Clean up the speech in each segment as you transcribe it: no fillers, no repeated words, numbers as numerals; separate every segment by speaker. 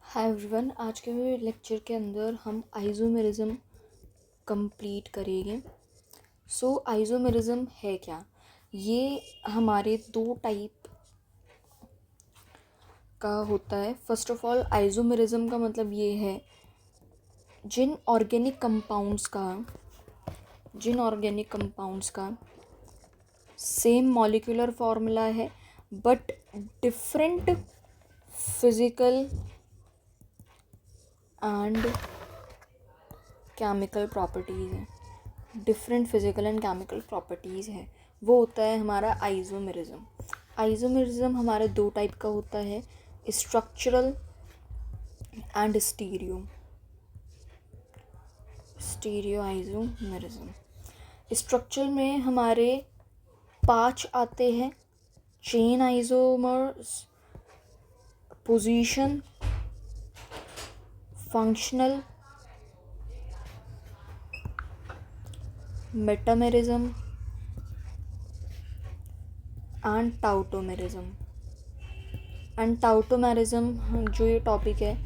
Speaker 1: Hi everyone, आज के lecture के अंदर हम आइसोमेरिज्म कंप्लीट करेंगे। आइसोमेरिज्म है क्या? ये हमारे दो टाइप का होता है। फर्स्ट ऑफ ऑल, आइसोमेरिज्म का मतलब ये है जिन ऑर्गेनिक कंपाउंड्स का सेम मॉलिक्यूलर फार्मूला है but different physical and chemical properties है, वो होता है हमारा आइसोमेरिज्म। आइसोमेरिज्म हमारे दो टाइप का होता है, structural and stereo isomerism. Structural में हमारे 5 आते हैं: chain isomers, position, functional, metamerism and tautomerism. जो ये टॉपिक है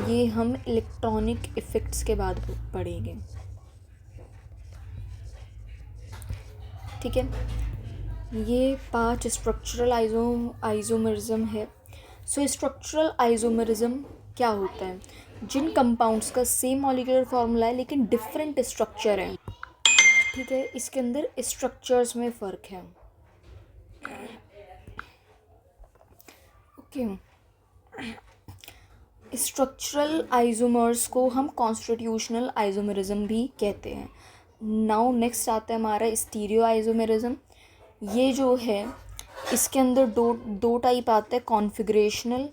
Speaker 1: ये हम इलेक्ट्रॉनिक इफ़ेक्ट्स के बाद पढ़ेंगे। ठीक है, ये 5 स्ट्रक्चरल आइसोमेरिज्म है। स्ट्रक्चरल आइसोमेरिज्म क्या होता है? जिन कंपाउंड्स का सेम मॉलिक्यूलर फार्मूला है लेकिन डिफरेंट स्ट्रक्चर है। ठीक है, इसके अंदर स्ट्रक्चर्स में फ़र्क है। ओके, स्ट्रक्चरल आइसोमर्स को हम कॉन्स्टिट्यूशनल आइसोमेरिज्म भी कहते हैं। नाउ नेक्स्ट आता है हमारा स्टीरियो आइसोमेरिज्म। ये जो है इसके अंदर दो टाइप आता है, कॉन्फिगरेशनल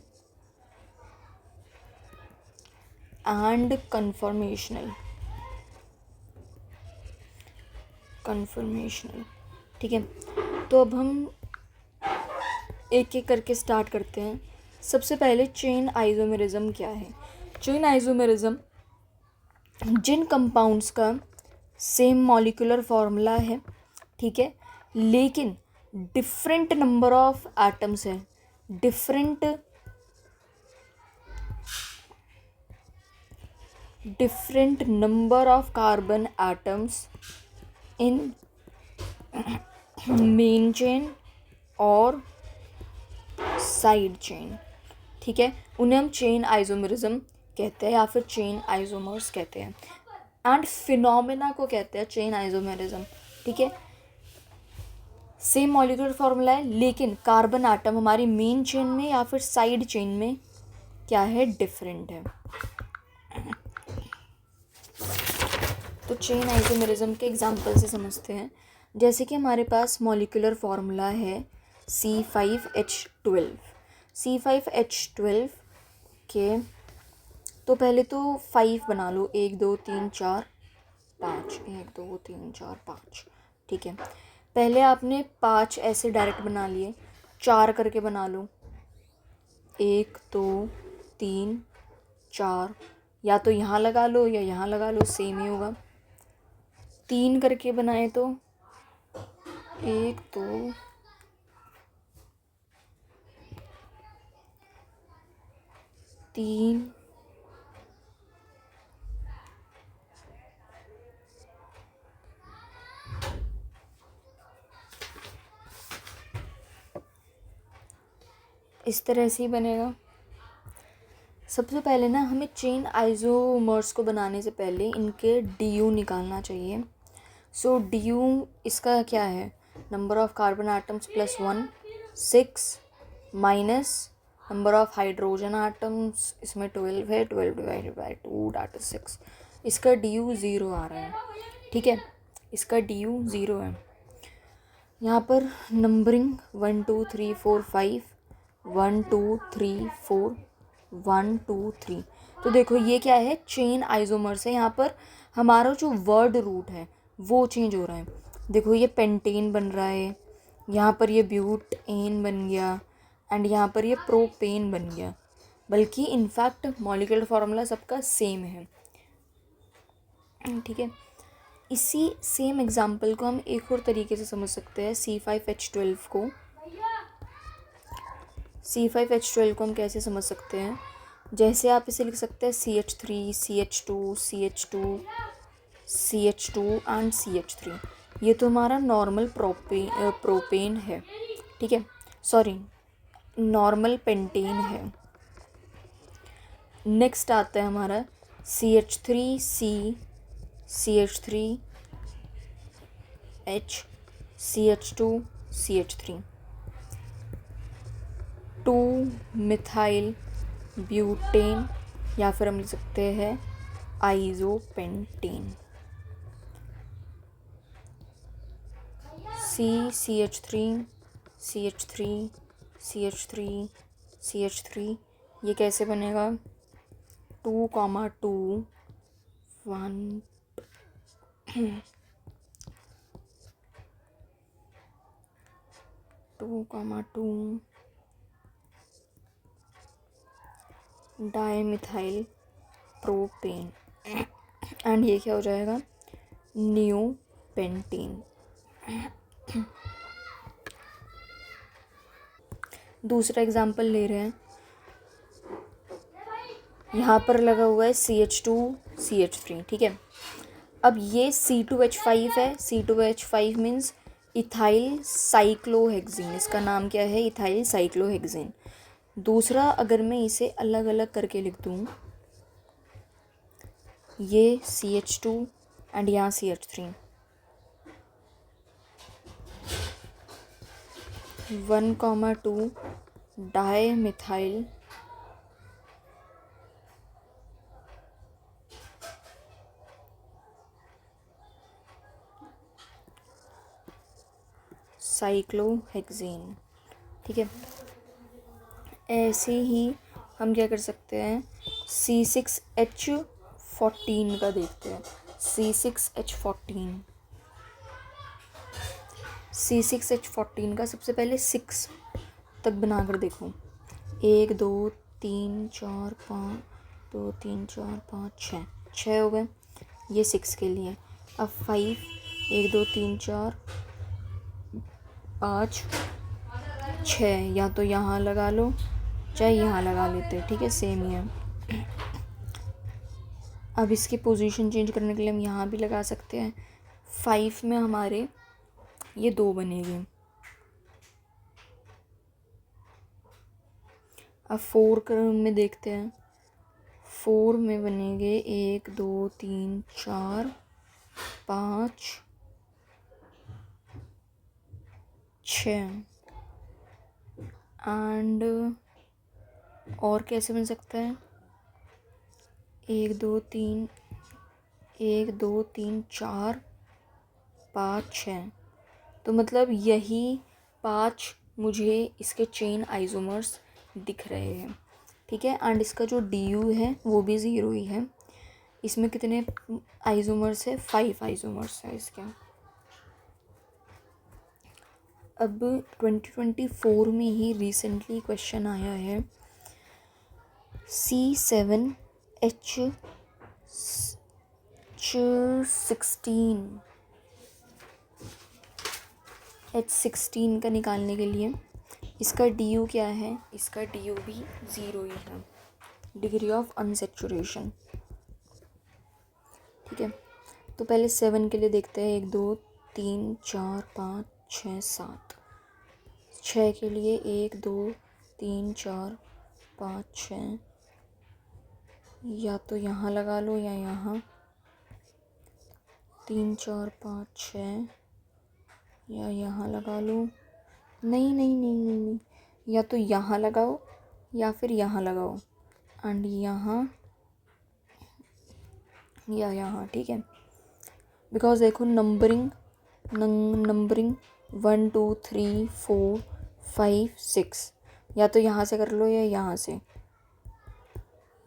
Speaker 1: एंड कन्फर्मेशनल। ठीक है, तो अब हम एक एक करके स्टार्ट करते हैं। सबसे पहले चेन आइसोमेरिज्म क्या है? चेन आइसोमेरिज्म जिन कंपाउंड्स का सेम मॉलिक्यूलर फार्मूला है, ठीक है, लेकिन डिफरेंट नंबर ऑफ एटम्स है, different number of carbon atoms in main chain और साइड चेन। ठीक है, उन्हें हम चेन आइसोमेरिज्म कहते हैं या फिर चेन आइसोमर्स कहते हैं। एंड फिनोमेना को कहते हैं चेन आइसोमेरिज्म। ठीक है, सेम मॉलिक्यूलर फार्मूला है लेकिन कार्बन आटम हमारी मेन चेन में या फिर साइड चेन में क्या है, डिफरेंट है। तो चेन आइसोमेरिज्म के एग्जांपल से समझते हैं। जैसे कि हमारे पास मॉलिक्यूलर फार्मूला है C5H12 के, तो पहले तो 5 बना लो, 1 2 3 4 5, 1 2 3 4 5। ठीक है, पहले आपने 5 ऐसे डायरेक्ट बना लिए, 4 करके बना लो, 1 2 3 4, या तो यहाँ लगा लो या यहाँ लगा लो, सेम ही होगा। 3 करके बनाए तो 1 2 3 इस तरह से ही बनेगा। सबसे पहले ना हमें चेन आइसोमर्स को बनाने से पहले इनके DU निकालना चाहिए। DU इसका क्या है, number of carbon atoms plus 1 6 minus number of hydrogen atoms, इसमें 12 है, 12 डिवाइडेड बाई 2 दैट इज 6। इसका DU 0 आ रहा है। ठीक है, इसका DU 0 है। यहाँ पर नंबरिंग 1 2 3 4 5, 1 2 3 4 1 2 3। तो देखो ये क्या है, चेन आइसोमर्स है। यहाँ पर हमारा जो वर्ड रूट है वो चेंज हो रहा है। देखो ये पेंटेन बन रहा है, यहाँ पर ये ब्यूटेन बन गया एंड यहाँ पर ये प्रोपेन बन गया, बल्कि इनफैक्ट मॉलिक्यूलर फार्मूला सबका सेम है। ठीक है, इसी सेम एग्जाम्पल को हम एक और तरीके से समझ सकते हैं। C5H12 को हम कैसे समझ सकते हैं? जैसे आप इसे लिख सकते हैं CH3 CH2 CH2 CH2 and CH3। ये तो हमारा नॉर्मल प्रोपेन है, ठीक है, सॉरी नॉर्मल पेंटेन है। नेक्स्ट आता है हमारा CH3C CH3H CH2 CH3, 2 methyl butane, या फिर हम लिख सकते हैं isopentane. CH3 CH3 CH3 CH3, ये कैसे बनेगा? 2,2 1 2,2 डाईमिथाइल प्रोपेन, एंड ये क्या हो जाएगा? New pentane. दूसरा एग्जाम्पल ले रहे हैं, यहाँ पर लगा हुआ है CH2 CH3, ठीक है। अब ये C2H5 है, C2H5 मीन्स इथाइल साइक्लोहेक्सीन, इसका नाम क्या है? Ethyl cyclohexene. दूसरा अगर मैं इसे अलग अलग करके लिख दूँ, ये CH2 एंड यहाँ CH3, 1,2 डाईमिथाइल साइक्लोहेक्सीन, ठीक है। ऐसे ही हम क्या कर सकते हैं, C6H14 का देखते हैं। C6H14 का सबसे पहले 6 तक बनाकर देखो, 1 2 3 4 5, 2 3 4 5 6 हो गए, ये 6 के लिए। अब 5, 1 2 3 4 5 6, या तो यहाँ लगा लो चाहे यहाँ लगा लेते, ठीक है, सेम ही है। अब इसकी पोजीशन चेंज करने के लिए हम यहाँ भी लगा सकते हैं। 5 में हमारे ये 2 बनेगी। अब 4 में देखते हैं, 4 में बनेंगे 1 2 3 4 5 6, एंड और कैसे बन सकता है? 1 2 3 4 5 6, तो मतलब यही 5 मुझे इसके चेन आइसोमर्स दिख रहे हैं, ठीक है। एंड इसका जो DU है वो भी 0 ही है। इसमें कितने आइसोमर्स है? 5 आइसोमर्स है इसके। अब 2024 में ही रिसेंटली क्वेश्चन आया है, C7H16 H16 का निकालने के लिए इसका DU क्या है? इसका DU भी 0 ही है, डिग्री ऑफ अनसेचुरेशन, ठीक है। तो पहले 7 के लिए देखते हैं, 1 2 3 4 5 6 7। 6 के लिए 1 2 3 4 5 6, या तो यहाँ लगा लो या यहाँ, 3 4 5 6, या यहाँ लगा लो, नहीं नहीं नहीं नहीं नहीं, या तो यहाँ लगाओ या फिर यहाँ लगाओ, एंड यहाँ या यहाँ, ठीक है। बिकॉज देखो नंबरिंग 1 2 3 4 5 6, या तो यहाँ से कर लो या यहाँ से।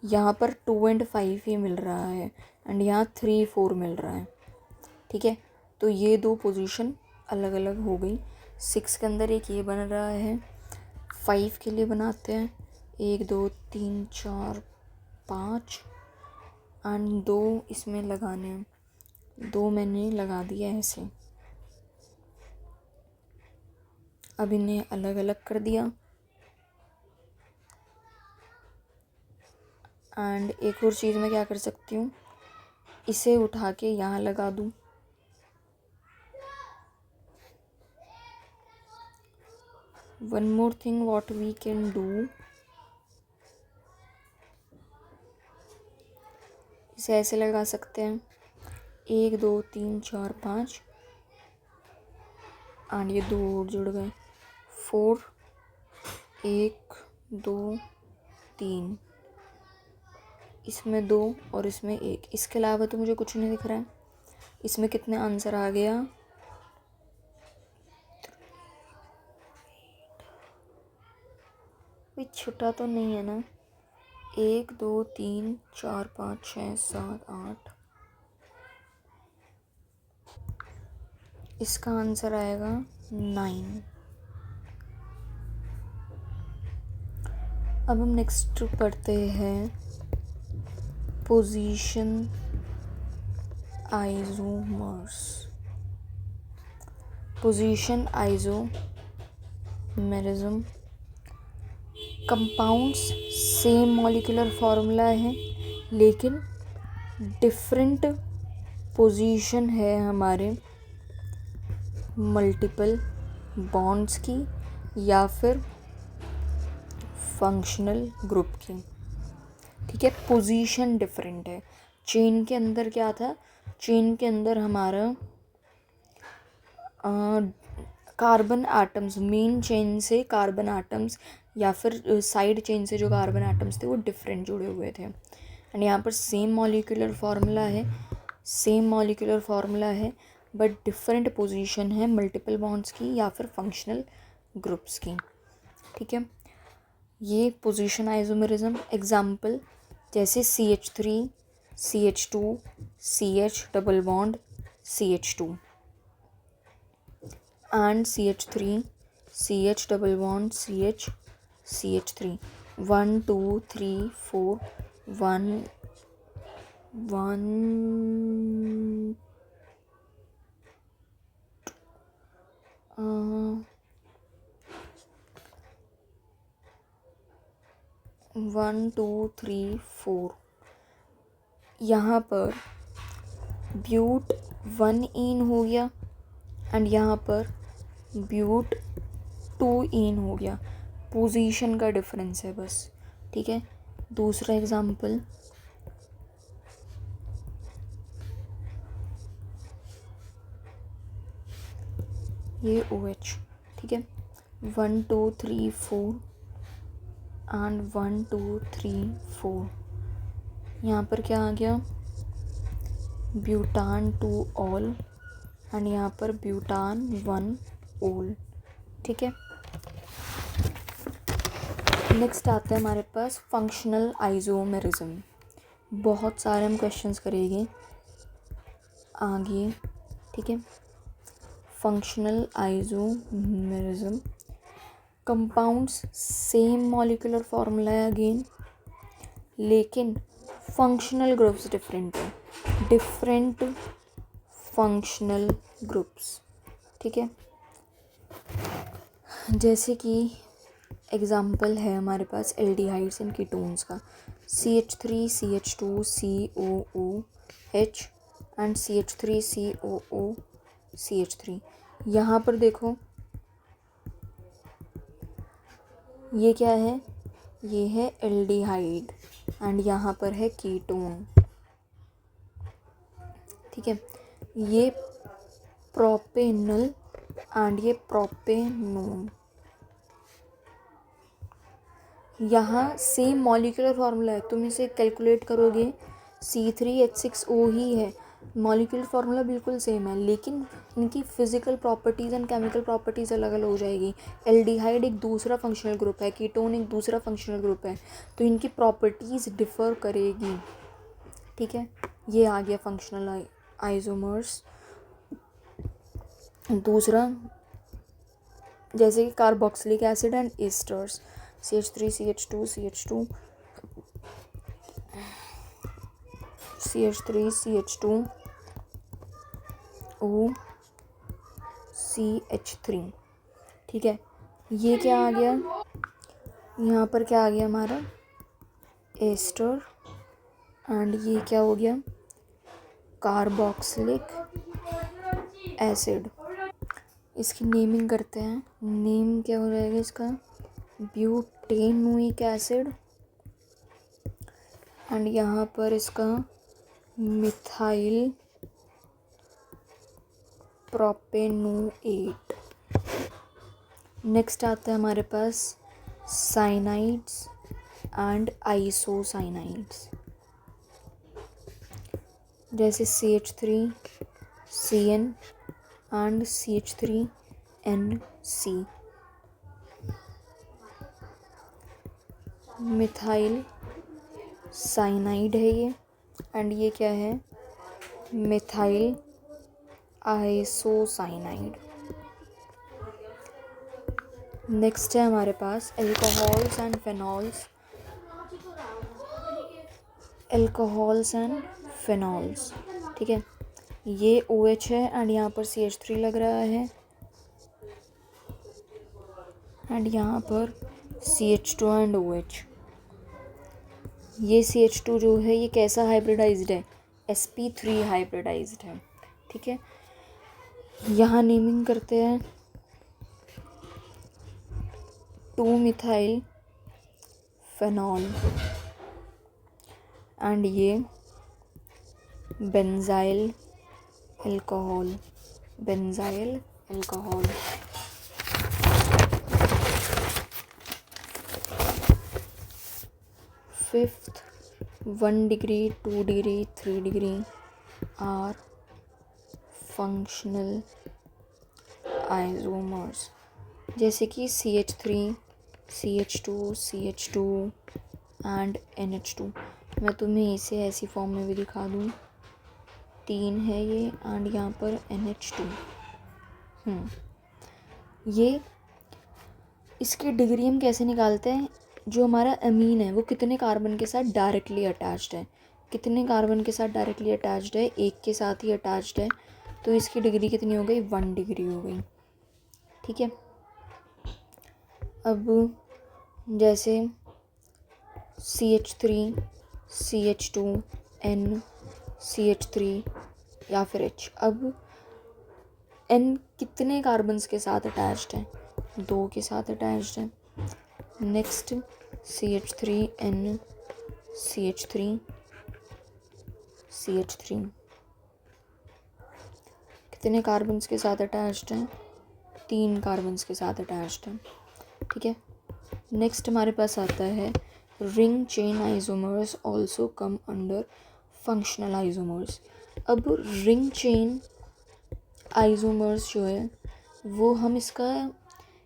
Speaker 1: यहाँ पर 2 एंड 5 ही मिल रहा है, एंड यहाँ 3 4 मिल रहा है, ठीक है। तो ये 2 पोजीशन अलग अलग हो गई। 6 के अंदर एक ये बन रहा है। 5 के लिए बनाते हैं, 1 2 3 4 5, एंड 2 इसमें लगाने हैं, 2 मैंने लगा दिया ऐसे। अब इन्हें अलग अलग कर दिया। एंड एक और चीज़ मैं क्या कर सकती हूँ, इसे उठा के यहाँ लगा दूँ। One more thing what we can do, इसे ऐसे लगा सकते हैं, 1 2 3 4 5 एंड ये 2 और जुड़ गए, 4 1 2 3, इसमें 2 और इसमें 1। इसके अलावा तो मुझे कुछ नहीं दिख रहा है। इसमें कितने आंसर आ गया, कोई छोटा तो नहीं है ना, 1 2 3 4 5 6 7 8, इसका आंसर आएगा 9। अब हम नेक्स्ट पढ़ते हैं position isomers. Position isomerism, compounds same molecular formula है लेकिन डिफरेंट पोजीशन है हमारे मल्टीपल बॉन्ड्स की या फिर फंक्शनल ग्रुप की। ठीक है, पोजीशन डिफरेंट है। चेन के अंदर क्या था, चेन के अंदर हमारा कार्बन एटम्स, मेन चेन से कार्बन एटम्स या फिर साइड चेन से जो कार्बन एटम्स थे वो डिफरेंट जुड़े हुए थे। एंड यहाँ पर सेम मॉलिक्यूलर फार्मूला है, सेम मॉलिक्यूलर फार्मूला है बट डिफरेंट पोजीशन है मल्टीपल बॉन्ड्स की या फिर फंक्शनल ग्रुप्स की। ठीक है, ये पोजीशन आइसोमेरिज्म। एग्जाम्पल जैसे CH3 CH2 CH double bond CH2 and CH3 CH double bond CH CH3, 1 2 3 4 1 1 1 2 3 4, यहाँ पर ब्यूट 1 इन हो गया एंड यहाँ पर ब्यूट 2 इन हो गया। पोजीशन का डिफरेंस है बस। ठीक है, दूसरा एग्जाम्पल ये OH। ठीक है, 1 2 3 4 एंड 1 2 3 4, यहाँ पर क्या आ गया, ब्यूटान 2 ऑल एंड यहाँ पर ब्यूटान 1 ओल। ठीक है, नेक्स्ट आता है हमारे पास फंक्शनल आइसोमेरिज्म। बहुत सारे हम क्वेश्चंस करेंगे आगे। ठीक है, functional isomerism, compounds same molecular formula है अगेन लेकिन फंक्शनल ग्रुप्स डिफरेंट है, डिफरेंट फंक्शनल ग्रुप्स। ठीक है, जैसे कि एग्जाम्पल है हमारे पास एल्डिहाइड्स एंड कीटोन्स का, CH3 CH2 COOH and CH3 COO CH3। यहाँ पर देखो ये क्या है, ये है एल्डिहाइड एंड यहाँ पर है कीटोन। ठीक है, ये प्रोपेनल एंड ये प्रोपेनोन। यहाँ सेम मॉलिक्यूलर फार्मूला है, तुम इसे कैलकुलेट करोगे C3H6O ही है, मॉलिक्यूलर फार्मूला बिल्कुल सेम है लेकिन इनकी physical properties and chemical properties अलग अलग हो जाएगी। एल्डिहाइड एक दूसरा फंक्शनल ग्रुप है, कीटोन एक दूसरा फंक्शनल ग्रुप है, तो इनकी प्रॉपर्टीज़ डिफ़र करेगी। ठीक है, ये आ गया फंक्शनल आइसोमर्स। दूसरा जैसे कि carboxylic acid and asters, CH3 CH2 CH2 CH3 CH2 O CH3। ठीक है, ये क्या आ गया, यहाँ पर क्या आ गया हमारा एस्टर, एंड ये क्या हो गया, कार्बोक्सिलिक एसिड। इसकी नेमिंग करते हैं, नेम क्या हो जाएगा इसका, ब्यूटेनोइक एसिड, एंड यहाँ पर इसका मिथाइल प्रोपेनोएट। नेक्स्ट आता है हमारे पास साइनाइड्स एंड आइसोसाइनाइड्स, जैसे CH3CN and CH3NC। Methyl cyanide है ये, एंड ये क्या है, मिथाइल आइसोसाइनाइड। नेक्स्ट है हमारे पास एल्कोहल्स एंड फेनॉल्स, एल्कोहल्स एंड फेनॉल्स, ठीक है। ये OH है एंड यहाँ पर CH3 लग रहा है, एंड यहाँ पर CH2 एंड OH। ये CH2 जो है ये कैसा हाइब्रिडाइज्ड है, sp3 हाइब्रिडाइज्ड है, ठीक है। यहाँ नेमिंग करते हैं 2-मिथाइल फेनॉल, एंड ये benzyl alcohol, benzyl alcohol. Fifth 1 degree 2 degree 3 degree are functional isomers, जैसे कि CH3 CH2 CH2 and NH2। मैं तुम्हें इसे ऐसी फॉर्म में भी दिखा दूँ, 3 है ये एंड यहाँ पर NH2। ये इसकी डिग्री हम कैसे निकालते हैं, जो हमारा अमीन है वो कितने कार्बन के साथ डायरेक्टली अटैच्ड है, कितने कार्बन के साथ डायरेक्टली अटैच्ड है, एक के साथ ही अटैच्ड है, तो इसकी डिग्री कितनी हो गई, 1 डिग्री हो गई, ठीक है। अब जैसे CH3 CH2 N CH3 या फिर H, अब N कितने कार्बन्स के साथ अटैच्ड है, 2 के साथ अटैच्ड है। नेक्स्ट CH3N CH3 CH3 कितने कार्बन्स के साथ अटैच्ड हैं, 3 कार्बन्स के साथ अटैच्ड हैं, ठीक है। नेक्स्ट हमारे पास आता है ring chain isomers also come under functional isomers. अब रिंग चेन आइसोमर्स जो है वो हम इसका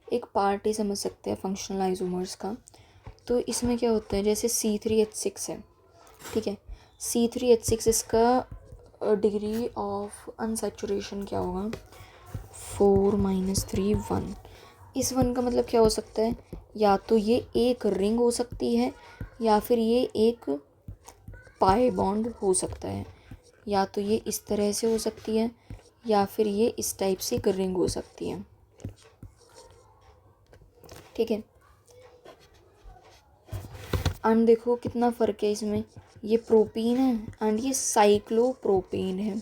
Speaker 1: एक पार्ट ही समझ सकते हैं फंक्शनल आइसोमर्स का। तो इसमें क्या होता है, जैसे C3H6 है, ठीक है। C3H6 इसका डिग्री ऑफ अनसैचुरेशन क्या होगा, 4 - 3 1। इस 1 का मतलब क्या हो सकता है, या तो ये एक रिंग हो सकती है या फिर ये एक पाई बॉन्ड हो सकता है, या तो ये इस तरह से हो सकती है या फिर ये इस टाइप से एक रिंग हो सकती है, ठीक है। एंड देखो कितना फ़र्क है इसमें, ये प्रोपीन है एंड ये साइक्लोप्रोपेन है,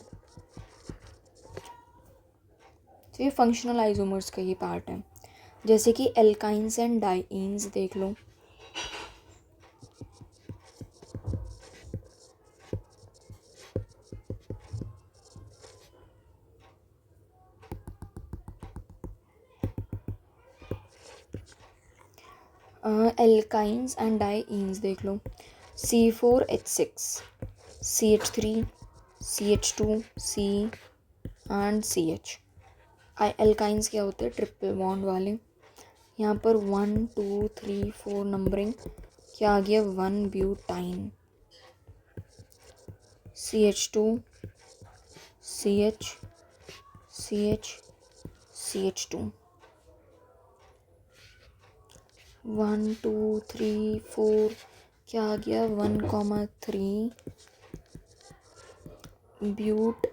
Speaker 1: तो ये फंक्शनल आइसोमर्स का ये पार्ट है। जैसे कि एल्काइंस एंड डाइईन्स देख लो, एल्काइंस एंड डाइईन्स देख लो, C4H6 CH3 CH2 C and CH। Alkynes क्या होते हैं, ट्रिपल बॉन्ड वाले। यहाँ पर 1 2 3 4 नंबरिंग क्या आ गया, 1 butyne, CH2 CH CH CH2, 1 2 3 4 क्या आ गया, 1,3 ब्यूट,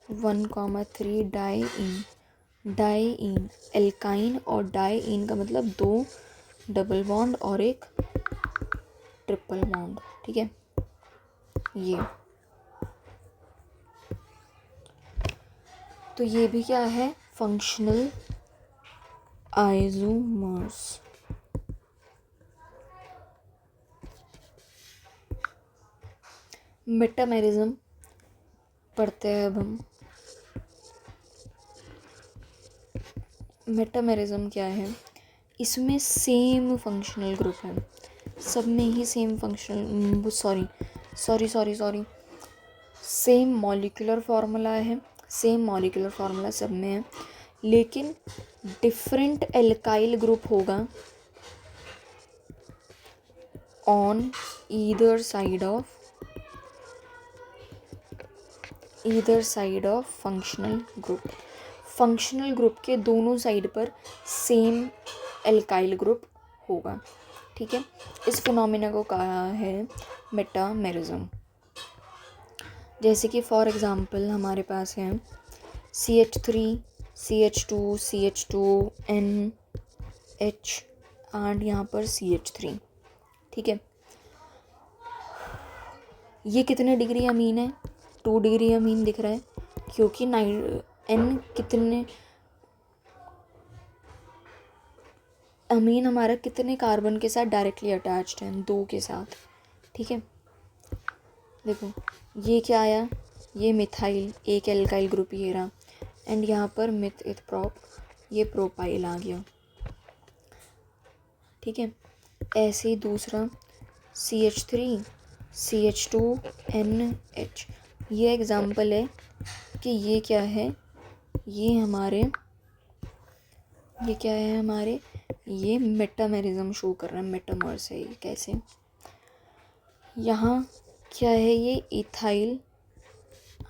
Speaker 1: 1,3 डाइईन। डाइईन एल्काइन और डाइईन का मतलब 2 डबल बॉन्ड और एक ट्रिपल बॉन्ड, ठीक है। ये तो ये भी क्या है, फंक्शनल आइसोमर्स। मेटामेरिज्म पढ़ते हैं अब हम। मेटामेरिज्म क्या है, इसमें सेम फंक्शनल ग्रुप है, सब में ही same functional sorry same molecular formula है, सेम मॉलिक्यूलर फार्मूला सब में है, लेकिन डिफरेंट एल्काइल ग्रुप होगा on either side of functional group. Functional group के दोनों साइड पर सेम एल्काइल ग्रुप होगा, ठीक है। इस फिनोमिना को कहा है मेटामेरिज्म। जैसे कि फॉर एग्जांपल हमारे पास है CH3 CH2 CH2 NH and यहाँ पर CH3, ठीक है। ये कितने डिग्री अमीन है, 2 डिग्री अमीन दिख रहा है, क्योंकि N कितने अमीन हमारा कितने कार्बन के साथ डायरेक्टली अटैच्ड है, 2 के साथ, ठीक है। देखो ये क्या आया, ये मिथाइल, एक एल्काइल ग्रुप ये रहा, एंड यहाँ पर मिथ इथ प्रोप, ये प्रोपाइल आ गया, ठीक है। ऐसे ही दूसरा CH3 CH2 NH, ये एग्जाम्पल है कि ये क्या है, ये क्या है हमारे, ये मेटामेरिज्म शो कर रहा है, मेटामर्स है ये। कैसे, यहाँ क्या है, ये इथाइल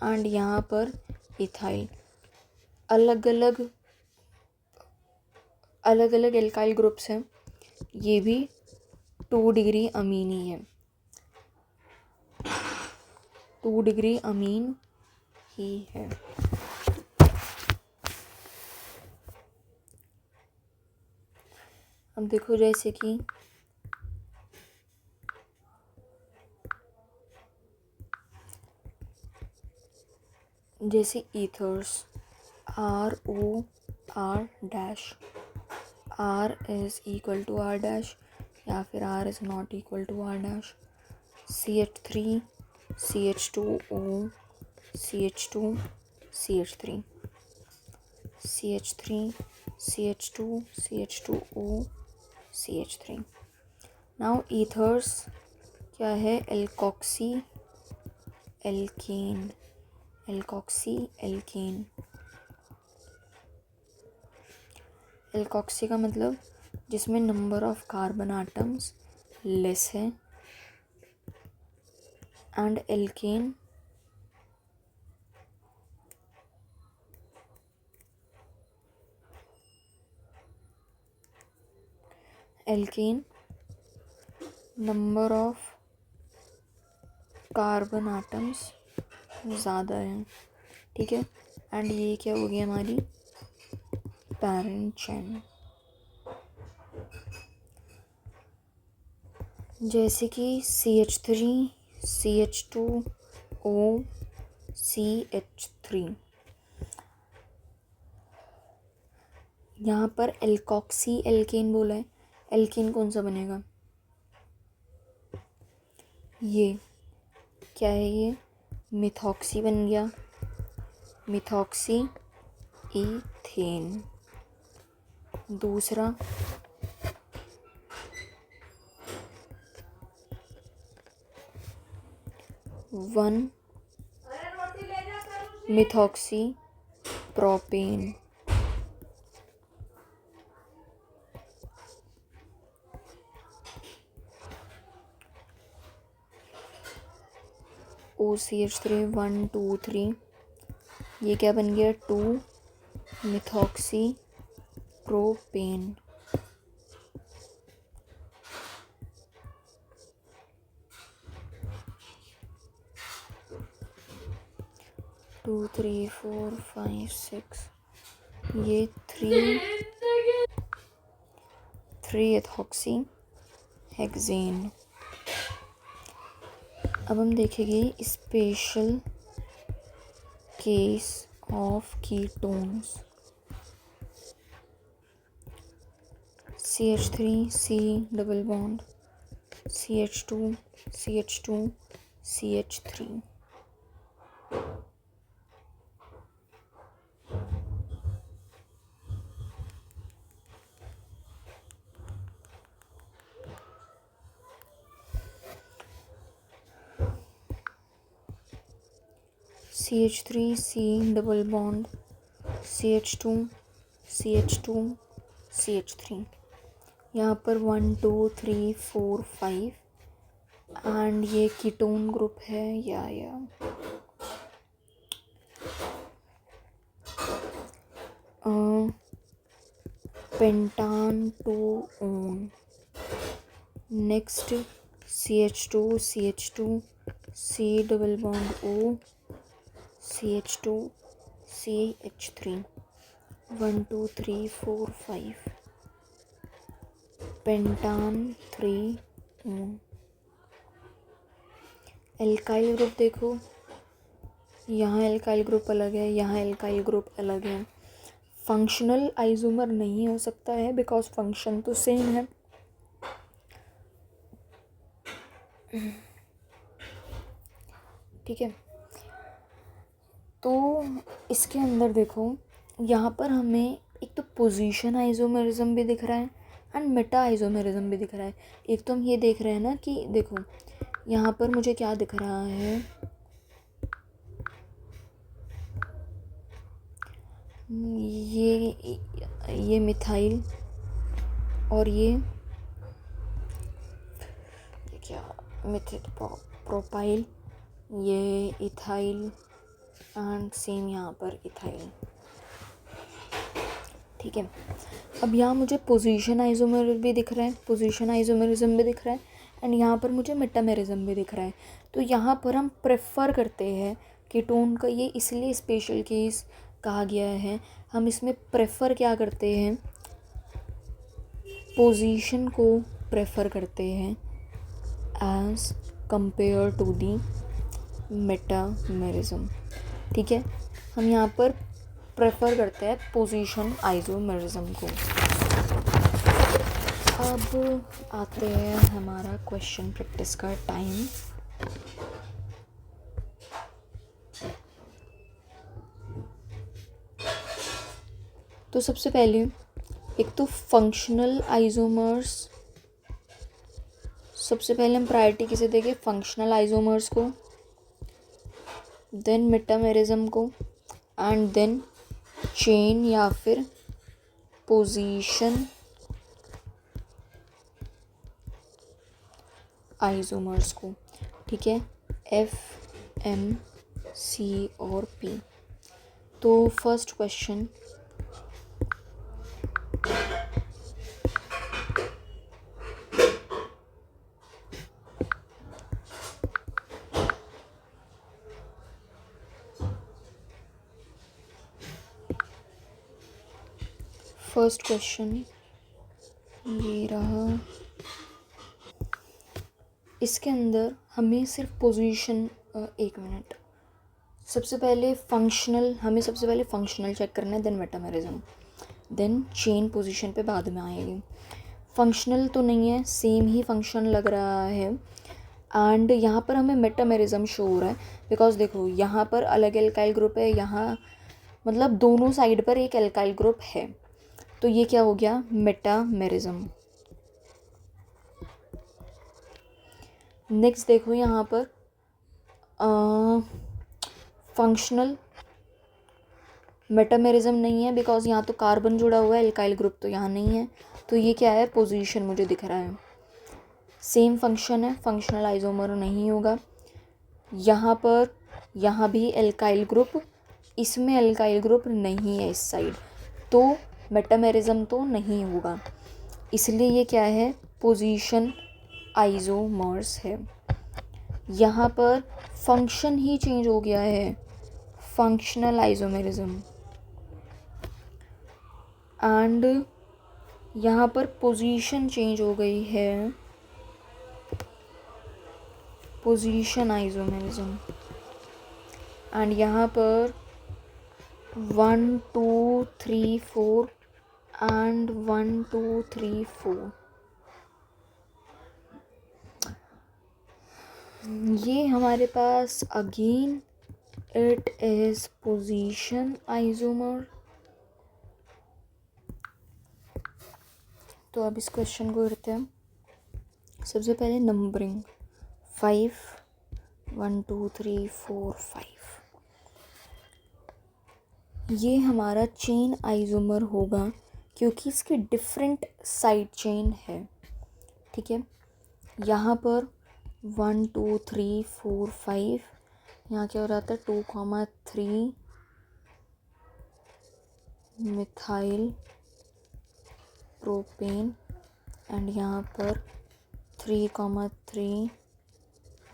Speaker 1: एंड यहाँ पर इथाइल, अलग अलग एल्काइल ग्रुप्स हैं, ये भी 2 डिग्री अमीन ही है, 2 डिग्री अमीन ही है। अब देखो जैसे कि ethers, ROR dash, R is equal to R dash, या फिर R is not equal to R dash. CH3 CH2O CH2 CH3 CH3 CH2 CH2O CH3। Now ethers क्या है, एल्कोक्सी एल्केन, एल्कोक्सी का मतलब जिसमें number of carbon atoms less है, and alkane number of carbon atoms ज़्यादा है, ठीक है। एंड ये क्या हो गई हमारी पैरेंट चेन। जैसे कि CH3 CH2O CH3, यहाँ पर एल्कोक्सी एल्केन बोला है, एल्केन कौन सा बनेगा, ये क्या है, ये मिथॉक्सी बन गया, मिथॉक्सी इथेन। दूसरा वन मिथॉक्सी प्रोपेन, OCH3 1 2 3, ये क्या बन गया 2 मिथॉक्सी प्रोपेन। 2 3 4 5 6, ये 3 एथॉक्सी हेक्सेन। अब हम देखेंगे special case of ketones. CH3 C double bond CH2 CH2 CH3। CH3 C double bond CH2 CH2 CH3। यहाँ पर 1 2 3 4 5 एंड ये कीटोन ग्रुप है या pentan two one. Next CH2 CH2 C double bond O CH2 CH3 1 2 3 4 5 pentan 3 one. Alkyl group देखो, यहाँ alkyl group अलग है, यहाँ एल्काइल ग्रुप अलग है। फंक्शनल आइसोमर नहीं हो सकता है बिकॉज फंक्शन तो सेम है। ठीक है, तो इसके अंदर देखो, यहाँ पर हमें एक तो पोजीशन आइसोमेरिज्म भी दिख रहा है एंड मेटा आइसोमेरिज्म भी दिख रहा है। एक तो हम ये देख रहे हैं ना कि देखो यहाँ पर मुझे क्या दिख रहा है, ये मिथाइल और ये क्या मिथिल प्रोपाइल, ये इथाइल एंड सेम यहाँ पर इथाइल। ठीक है, अब यहाँ मुझे पोजीशन आइसोमर भी दिख रहा है, पोजीशन आइसोमेरिज्म भी दिख रहा है एंड यहाँ पर मुझे मेटामेरिज्म भी दिख रहा है। तो यहाँ पर हम प्रेफर करते हैं कीटोन का, ये इसलिए स्पेशल केस कहा गया है। हम इसमें प्रेफर क्या करते हैं, पोजीशन को प्रेफर करते हैं as compare to the metamerism. ठीक है, हम यहाँ पर प्रेफर करते हैं पोजीशन आइसोमेरिज्म को। अब आते हैं हमारा क्वेश्चन प्रैक्टिस का टाइम। तो सबसे पहले एक तो फंक्शनल आइसोमर्स, सबसे पहले हम प्रायोरिटी किसे देंगे, फंक्शनल आइसोमर्स को, देन मेटामेरिज्म को एंड देन चेन या फिर पोजीशन आइसोमर्स को। ठीक है, F M C और P। तो फर्स्ट क्वेश्चन, ये रहा। इसके अंदर हमें सिर्फ पोजीशन, एक मिनट, सबसे पहले फंक्शनल चेक करना है, then metamerism, then chain position पे बाद में आएगी। फंक्शनल तो नहीं है, सेम ही फंक्शन लग रहा है एंड यहाँ पर हमें मेटामेरिज्म शो हो रहा है बिकॉज देखो यहाँ पर अलग एल्काइल ग्रुप है, यहाँ मतलब दोनों साइड पर एक एल्काइल ग्रुप है, तो ये क्या हो गया, मेटामेरिज्म। नेक्स्ट देखो यहाँ पर फंक्शनल मेटामेरिज्म नहीं है बिकॉज यहाँ तो कार्बन जुड़ा हुआ है, एल्काइल ग्रुप तो यहाँ नहीं है, तो ये क्या है, पोजीशन मुझे दिख रहा है। सेम फंक्शन है, फंक्शनल आइसोमर नहीं होगा। यहाँ पर यहाँ भी एल्काइल ग्रुप, इसमें एल्काइल ग्रुप नहीं है इस साइड, तो मेटामेरिज्म तो नहीं होगा, इसलिए ये क्या है, पोजीशन आइसोमर्स है। यहाँ पर फंक्शन ही चेंज हो गया है, फंक्शनल आइसोमेरिज्म, एंड यहाँ पर पोजीशन चेंज हो गई है, पोजीशन आइसोमेरिज्म। एंड यहाँ पर 1 2 3 4 एंड 1 2 3 4, ये हमारे पास again it is position isomer. तो अब इस क्वेश्चन को करते हैं। सबसे पहले नंबरिंग 5 1 2 3 4 5, ये हमारा चेन आइसोमर होगा क्योंकि इसकी डिफरेंट साइड चेन है। ठीक है, यहाँ पर 1 2 3 4 5, यहाँ क्या हो रहा था 2,3 मिथाइल प्रोपेन एंड यहाँ पर 3,3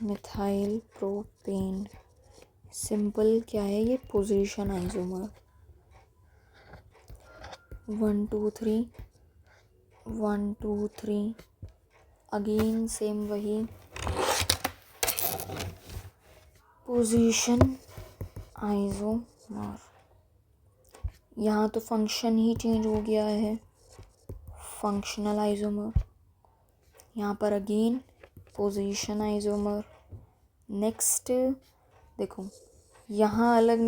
Speaker 1: मिथाइल प्रोपेन। सिंपल क्या है ये, पोजीशन आइसोमर। 1 2 3 1 2 3, अगेन सेम वही पोजीशन आइसोमर। यहाँ तो फंक्शन ही चेंज हो गया है, फंक्शनल आइसोमर। यहाँ पर अगेन पोजीशन आइसोमर। नेक्स्ट देखो, यहाँ अलग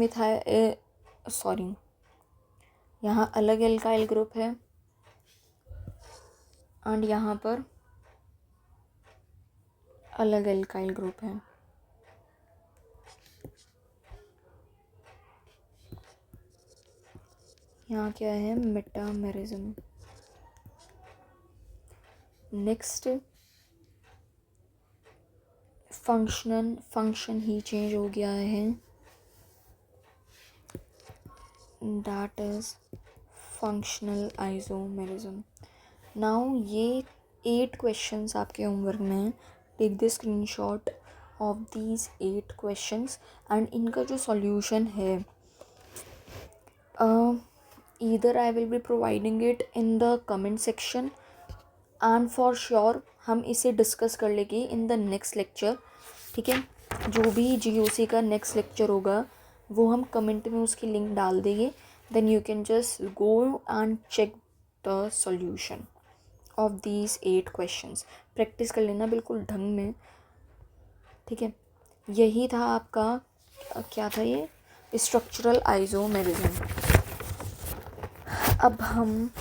Speaker 1: यहाँ अलग एल्काइल ग्रुप है एंड यहाँ पर अलग एल्काइल ग्रुप है। यहाँ क्या है, मेटामेरिज्म। नेक्स्ट फंक्शन ही चेंज हो गया है, that is functional isomerism. Now ये 8 क्वेश्चंस आपके होमवर्क में हैं। Take the screenshot of these 8 questions and इनका जो सॉल्यूशन है, either I will be providing it in the comment section and for sure हम इसे डिस्कस कर लेंगे इन द नेक्स्ट लेक्चर। ठीक है, जो भी GOC का नेक्स्ट लेक्चर होगा वो हम कमेंट में उसकी लिंक डाल देंगे। Then you can just go and check the solution of these 8 questions. Practice कर लेना बिल्कुल ढंग में। ठीक है, यही था आपका क्या था, ये स्ट्रक्चरल आइसोमेरिज्म। अब हम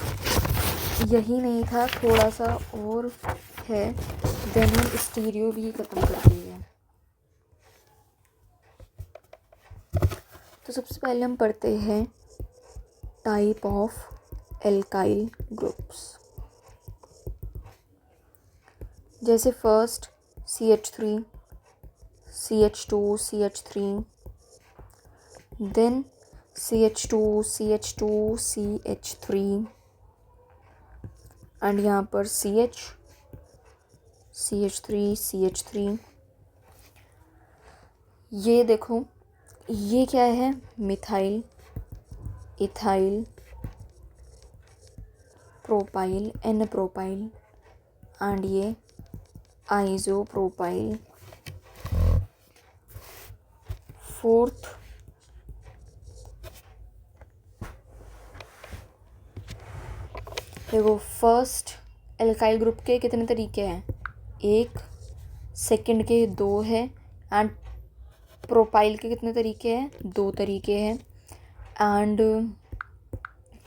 Speaker 1: यही नहीं था, थोड़ा सा और है, देन हम स्टीरियो भी ख़त्म कर देंगे। तो सबसे पहले हम पढ़ते हैं टाइप ऑफ एल्काइल ग्रुप्स। जैसे first CH3 CH2 CH3, then CH2 CH2 CH3 and यहाँ पर CH3 CH3। ये देखो, ये क्या है, methyl, ethyl, propyl, N propyl and ये आइसोप्रोपाइल। फोर्थ देखो, फर्स्ट एल्काइल ग्रुप के कितने तरीके हैं, 1, सेकंड के 2 है एंड प्रोपाइल के कितने तरीके हैं, 2 तरीके हैं एंड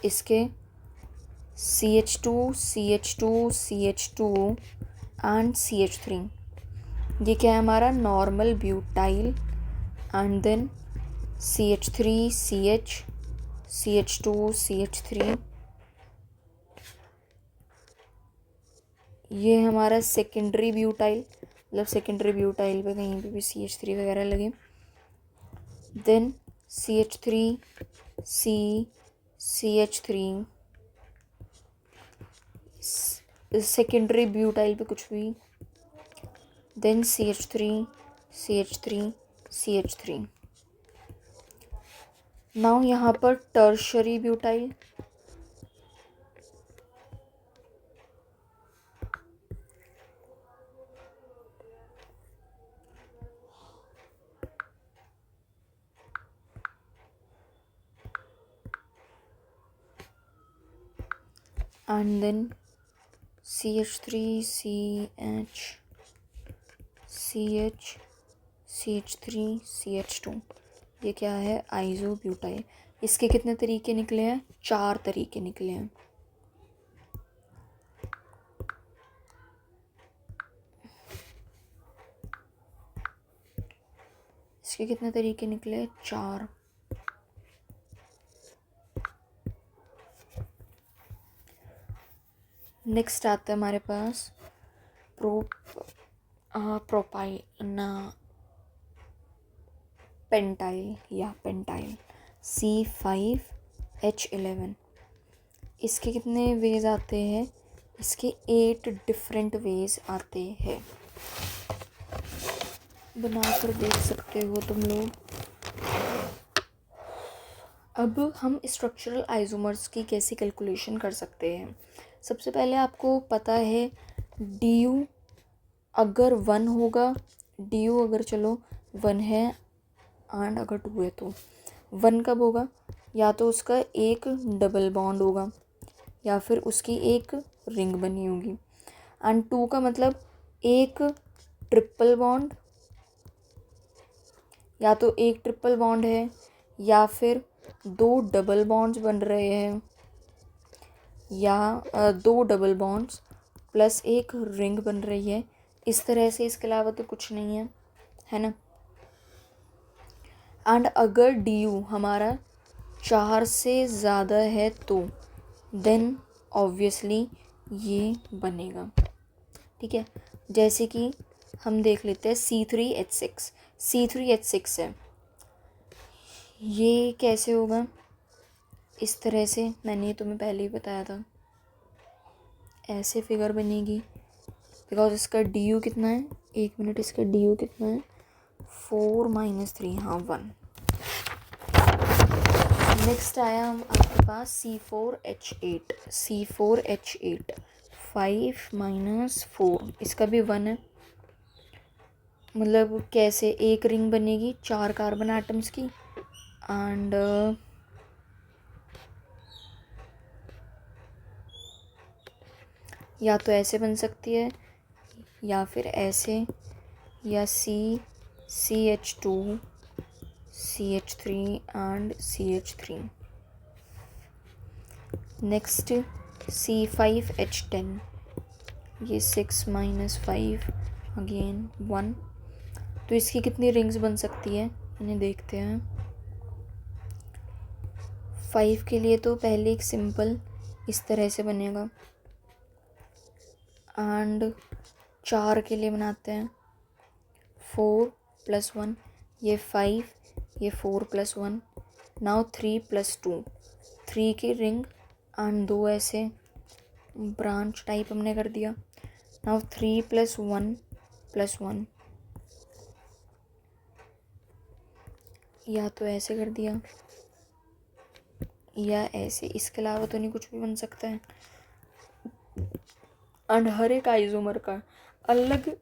Speaker 1: इसके CH2 CH2 CH2 and CH3। ये क्या है हमारा, normal butyl and then CH3 CH CH2 CH3। ये हमारा सेकेंडरी ब्यूटाइल, मतलब सेकेंडरी ब्यूटाइल पे कहीं पे भी CH3 वगैरह लगे। Then CH3 CH3, secondary butyl पे कुछ भी, then CH3 CH3 CH3। Now यहाँ पर tertiary butyl, and then CH3 CH3 CH2, ये क्या है, आइसोब्यूटाइल। इसके कितने तरीके निकले हैं, 4 तरीके निकले हैं। इसके कितने तरीके निकले, 4। नेक्स्ट आता है हमारे पास पेंटाइल C5H11। इसके कितने वेज आते हैं, इसके 8 डिफरेंट वेज आते हैं। बनाकर देख सकते हो तुम लोग। अब हम स्ट्रक्चरल आइसोमर्स की कैसी कैलकुलेशन कर सकते हैं। सबसे पहले आपको पता है du अगर 1 होगा, du अगर चलो 1 है एंड अगर 2 है तो 1 कब होगा, या तो उसका एक डबल बॉन्ड होगा या फिर उसकी एक रिंग बनी होगी। एंड 2 का मतलब एक ट्रिपल बॉन्ड, या तो एक ट्रिपल बॉन्ड है या फिर 2 डबल बॉन्ड्स बन रहे हैं, या 2 डबल बॉन्ड्स प्लस एक रिंग बन रही है। इस तरह से, इसके अलावा तो कुछ नहीं है ना। एंड अगर du हमारा 4 से ज़्यादा है तो देन ऑब्वियसली ये बनेगा। ठीक है, जैसे कि हम देख लेते हैं C3H6 है, ये कैसे होगा, इस तरह से। मैंने तुम्हें पहले ही बताया था, ऐसे फिगर बनेगी बिकॉज इसका du कितना है, 1 मिनट, इसका du कितना है, 4 - 3, हाँ 1। नेक्स्ट आया हम आपके पास C4H8 5 - 4, इसका भी 1 है। मतलब कैसे, एक रिंग बनेगी 4 कार्बन एटम्स की एंड या तो ऐसे बन सकती है या फिर ऐसे, या CH2 CH3 and CH3। Next C5H10, ये 6 - 5 अगेन 1। तो इसकी कितनी रिंग्स बन सकती है, इन्हें देखते हैं। 5 के लिए तो पहले एक सिंपल इस तरह से बनेगा, एंड 4 के लिए बनाते हैं 4 + 1, ये 5, ये 4 + 1। नाउ 3 + 2, 3 की रिंग एंड 2 ऐसे ब्रांच टाइप हमने कर दिया। नाउ 3 + 1 + 1, या तो ऐसे कर दिया या ऐसे, इसके अलावा तो नहीं कुछ भी बन सकता है। एंड हर एक आइसोमर का अलग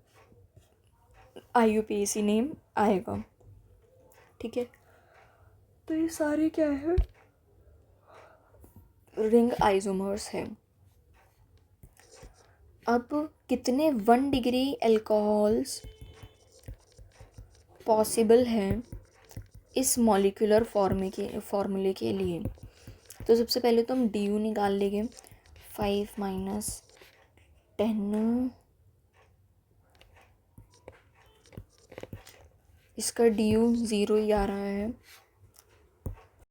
Speaker 1: IUPAC नेम आएगा। ठीक है, तो ये सारे क्या है, रिंग आइसोमर्स हैं। अब कितने 1 डिग्री अल्कोहल्स पॉसिबल हैं इस मॉलिक्यूलर फॉर्मूले के लिए। तो सबसे पहले तो हम du निकाल लेंगे, 5 - 10, इसका du 0 ही आ रहा है।